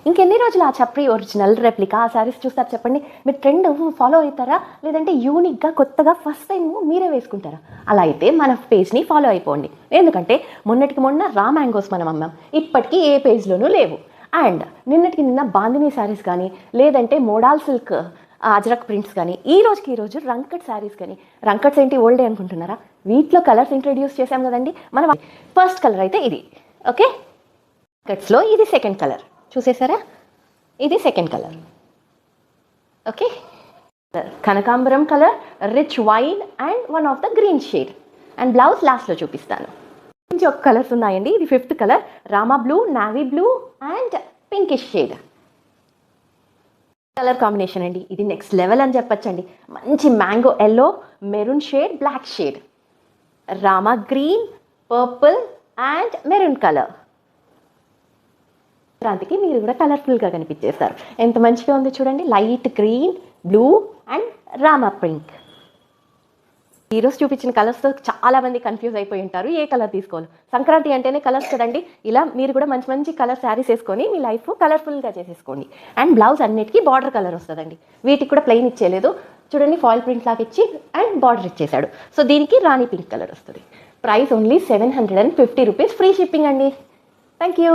ఇంకెన్ని రోజులు ఆ చప్రి ఒరిజినల్ రెప్లికా ఆ శారీస్ చూస్తారు చెప్పండి? మీరు ట్రెండ్ ఫాలో అవుతారా, లేదంటే యూనిక్గా కొత్తగా ఫస్ట్ టైం మీరే వేసుకుంటారా? అలా అయితే మన పేజ్ని ఫాలో అయిపోండి. ఎందుకంటే మొన్నటికి మొన్న రా మ్యాంగోస్ మనం అమ్మాం, ఇప్పటికీ ఏ పేజ్లోనూ లేవు. అండ్ నిన్నటికి నిన్న బాందినీ శారీస్ కానీ, లేదంటే మోడాల్ సిల్క్ అజరక్ ప్రింట్స్ కానీ, ఈ రోజు రంకట్ శారీస్ కానీ. రంకట్స్ ఏంటి ఓల్డే అనుకుంటున్నారా? వీటిలో కలర్స్ ఇంట్రడ్యూస్ చేసాం కదండి మనం. ఫస్ట్ కలర్ అయితే ఇది, ఓకే. రంకట్స్లో ఇది సెకండ్ కలర్, చూసేసారా? ఇది సెకండ్ కలర్, ఓకే. కనకాంబరం colour, rich wine and one of the green shade. And blouse లాస్ట్లో చూపిస్తాను. కొంచెం ఒక కలర్స్ ఉన్నాయండి. ఇది fifth colour, Rama blue, navy blue and pinkish shade. Colour combination అండి, ఇది నెక్స్ట్ లెవెల్ అని చెప్పచ్చండి. మంచి mango yellow, maroon shade, black shade, Rama green, purple and maroon colour. సంక్రాంతికి మీరు కూడా కలర్ఫుల్గా కనిపించేస్తారు. ఎంత మంచిగా ఉంది చూడండి. Light green, blue and Rama pink. ఈరోజు చూపించిన కలర్స్తో చాలామంది కన్ఫ్యూజ్ అయిపోయి ఉంటారు, ఏ కలర్ తీసుకోవాలి. సంక్రాంతి అంటేనే కలర్స్ కదండి. ఇలా మీరు కూడా మంచి మంచి కలర్ శారీస్ వేసుకొని మీ లైఫ్ కలర్ఫుల్గా చేసేసుకోండి. అండ్ బ్లౌజ్ అన్నిటికీ బార్డర్ కలర్ వస్తుందండి. వీటికి కూడా ప్లెయిన్ ఇచ్చేయలేదు చూడండి, ఫాయిల్ ప్రింట్ లాగా ఇచ్చి అండ్ బార్డర్ ఇచ్చేసాడు. సో దీనికి రాణి పింక్ కలర్ వస్తుంది. Price only 750 rupees, free shipping అండి. Thank you.